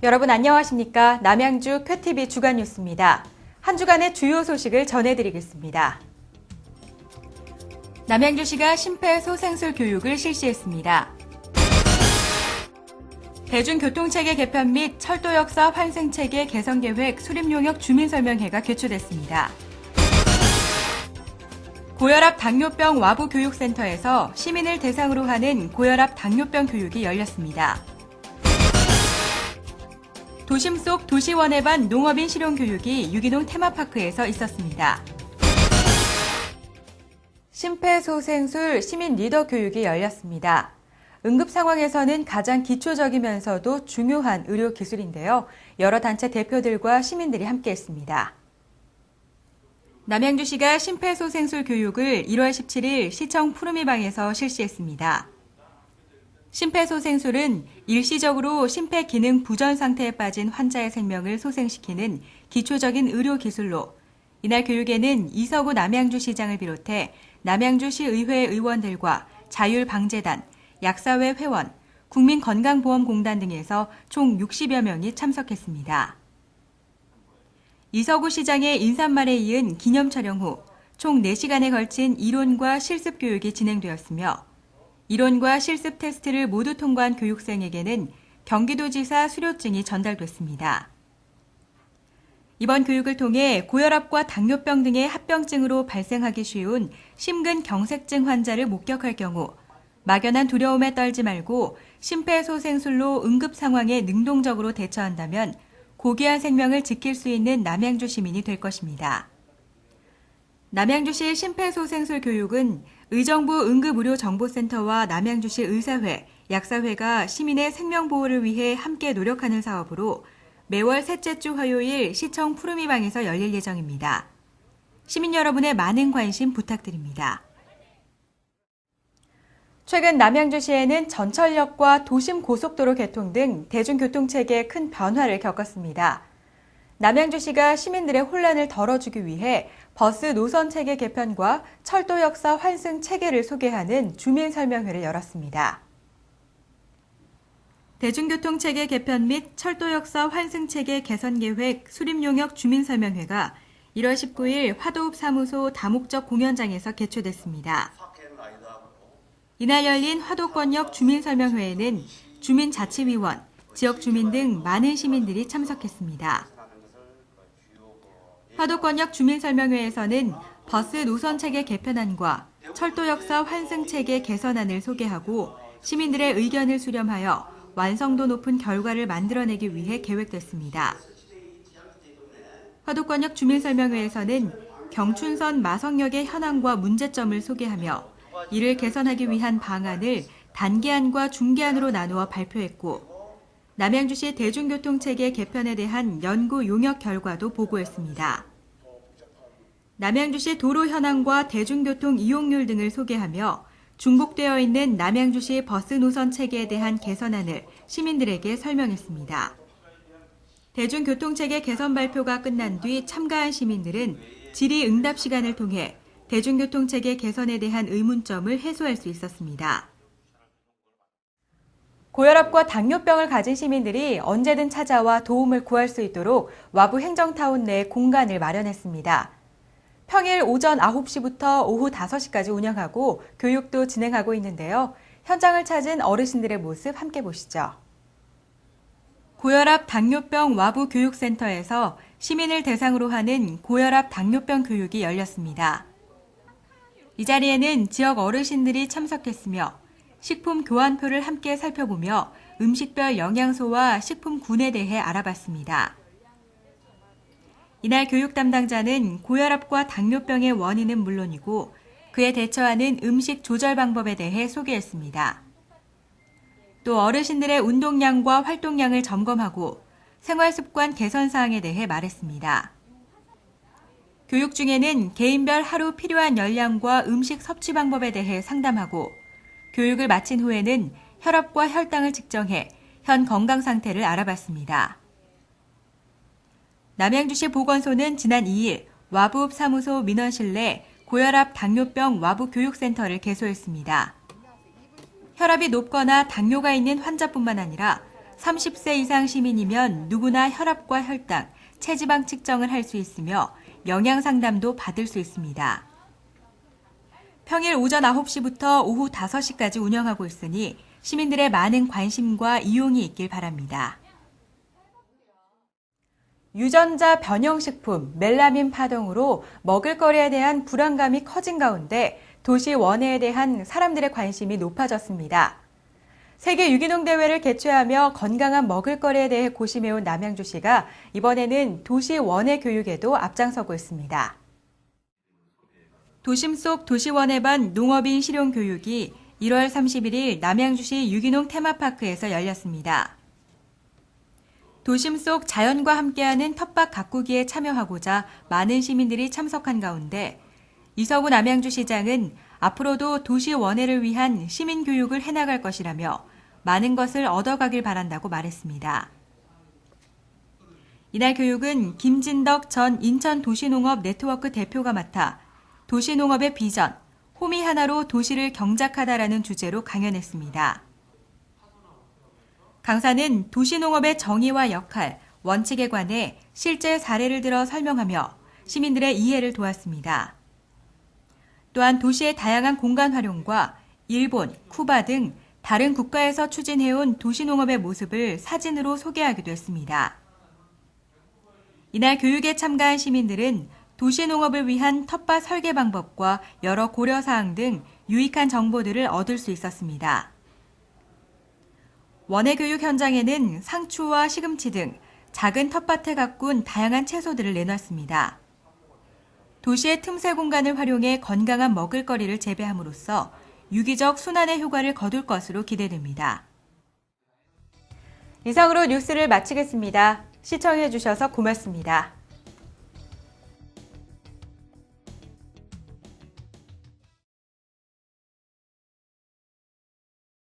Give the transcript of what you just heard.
여러분 안녕하십니까? 남양주 쾌TV 주간 뉴스입니다. 한 주간의 주요 소식을 전해드리겠습니다. 남양주시가 심폐소생술 교육을 실시했습니다. 대중교통체계 개편 및 철도역사 환승체계 개선 계획 수립용역 주민설명회가 개최됐습니다. 고혈압 당뇨병 와부교육센터에서 시민을 대상으로 하는 고혈압 당뇨병 교육이 열렸습니다. 도심 속 도시원예 반 농업인 실용교육이 유기농 테마파크에서 있었습니다. 심폐소생술 시민 리더 교육이 열렸습니다. 응급 상황에서는 가장 기초적이면서도 중요한 의료 기술인데요. 여러 단체 대표들과 시민들이 함께했습니다. 남양주시가 심폐소생술 교육을 1월 17일 시청 푸르미방에서 실시했습니다. 심폐소생술은 일시적으로 심폐기능 부전 상태에 빠진 환자의 생명을 소생시키는 기초적인 의료 기술로 이날 교육에는 이서구 남양주시장을 비롯해 남양주시의회 의원들과 자율방재단, 약사회 회원, 국민건강보험공단 등에서 총 60여 명이 참석했습니다. 이서구 시장의 인사말에 이은 기념 촬영 후 총 4시간에 걸친 이론과 실습 교육이 진행되었으며 이론과 실습 테스트를 모두 통과한 교육생에게는 경기도지사 수료증이 전달됐습니다. 이번 교육을 통해 고혈압과 당뇨병 등의 합병증으로 발생하기 쉬운 심근경색증 환자를 목격할 경우 막연한 두려움에 떨지 말고 심폐소생술로 응급 상황에 능동적으로 대처한다면 고귀한 생명을 지킬 수 있는 남양주 시민이 될 것입니다. 남양주시 심폐소생술 교육은 의정부 응급의료정보센터와 남양주시 의사회, 약사회가 시민의 생명보호를 위해 함께 노력하는 사업으로 매월 셋째 주 화요일 시청 푸르미방에서 열릴 예정입니다. 시민 여러분의 많은 관심 부탁드립니다. 최근 남양주시에는 전철역과 도심고속도로 개통 등 대중교통체계에 큰 변화를 겪었습니다. 남양주시가 시민들의 혼란을 덜어주기 위해 버스 노선체계 개편과 철도역사 환승 체계를 소개하는 주민설명회를 열었습니다. 대중교통체계 개편 및 철도역사 환승체계 개선 계획 수립용역 주민설명회가 1월 19일 화도읍 사무소 다목적 공연장에서 개최됐습니다. 이날 열린 화도권역 주민설명회에는 주민자치위원, 지역 주민 등 많은 시민들이 참석했습니다. 화도권역 주민설명회에서는 버스 노선체계 개편안과 철도역사 환승체계 개선안을 소개하고 시민들의 의견을 수렴하여 완성도 높은 결과를 만들어내기 위해 계획됐습니다. 화도권역 주민설명회에서는 경춘선 마성역의 현황과 문제점을 소개하며 이를 개선하기 위한 방안을 단계안과 중계안으로 나누어 발표했고 남양주시 대중교통체계 개편에 대한 연구 용역 결과도 보고했습니다. 남양주시 도로 현황과 대중교통 이용률 등을 소개하며 중복되어 있는 남양주시 버스 노선 체계에 대한 개선안을 시민들에게 설명했습니다. 대중교통체계 개선 발표가 끝난 뒤 참가한 시민들은 질의응답 시간을 통해 대중교통체계 개선에 대한 의문점을 해소할 수 있었습니다. 고혈압과 당뇨병을 가진 시민들이 언제든 찾아와 도움을 구할 수 있도록 와부 행정타운 내 공간을 마련했습니다. 평일 오전 9시부터 오후 5시까지 운영하고 교육도 진행하고 있는데요. 현장을 찾은 어르신들의 모습 함께 보시죠. 고혈압 당뇨병 와부 교육센터에서 시민을 대상으로 하는 고혈압 당뇨병 교육이 열렸습니다. 이 자리에는 지역 어르신들이 참석했으며 식품 교환표를 함께 살펴보며 음식별 영양소와 식품군에 대해 알아봤습니다. 이날 교육 담당자는 고혈압과 당뇨병의 원인은 물론이고 그에 대처하는 음식 조절 방법에 대해 소개했습니다. 또 어르신들의 운동량과 활동량을 점검하고 생활습관 개선 사항에 대해 말했습니다. 교육 중에는 개인별 하루 필요한 열량과 음식 섭취 방법에 대해 상담하고 교육을 마친 후에는 혈압과 혈당을 측정해 현 건강 상태를 알아봤습니다. 남양주시 보건소는 지난 2일 와부읍 사무소 민원실 내 고혈압 당뇨병 와부 교육센터를 개소했습니다. 혈압이 높거나 당뇨가 있는 환자뿐만 아니라 30세 이상 시민이면 누구나 혈압과 혈당, 체지방 측정을 할 수 있으며 영양 상담도 받을 수 있습니다. 평일 오전 9시부터 오후 5시까지 운영하고 있으니 시민들의 많은 관심과 이용이 있길 바랍니다. 유전자 변형식품 멜라민 파동으로 먹을거리에 대한 불안감이 커진 가운데 도시 원해에 대한 사람들의 관심이 높아졌습니다. 세계 유기농 대회를 개최하며 건강한 먹을거리에 대해 고심해온 남양주시가 이번에는 도시 원해 교육에도 앞장서고 있습니다. 도심 속 도시원해반 농업인 실용교육이 1월 31일 남양주시 유기농 테마파크에서 열렸습니다. 도심 속 자연과 함께하는 텃밭 가꾸기에 참여하고자 많은 시민들이 참석한 가운데 이서구 남양주시장은 앞으로도 도시 원해를 위한 시민교육을 해나갈 것이라며 많은 것을 얻어가길 바란다고 말했습니다. 이날 교육은 김진덕 전 인천도시농업 네트워크 대표가 맡아 도시농업의 비전, 홈이 하나로 도시를 경작하다라는 주제로 강연했습니다. 강사는 도시농업의 정의와 역할, 원칙에 관해 실제 사례를 들어 설명하며 시민들의 이해를 도왔습니다. 또한 도시의 다양한 공간 활용과 일본, 쿠바 등 다른 국가에서 추진해온 도시농업의 모습을 사진으로 소개하기도 했습니다. 이날 교육에 참가한 시민들은 도시농업을 위한 텃밭 설계 방법과 여러 고려사항 등 유익한 정보들을 얻을 수 있었습니다. 원해교육 현장에는 상추와 시금치 등 작은 텃밭에 가꾼 다양한 채소들을 내놨습니다. 도시의 틈새 공간을 활용해 건강한 먹을거리를 재배함으로써 유기적 순환의 효과를 거둘 것으로 기대됩니다. 이상으로 뉴스를 마치겠습니다. 시청해주셔서 고맙습니다.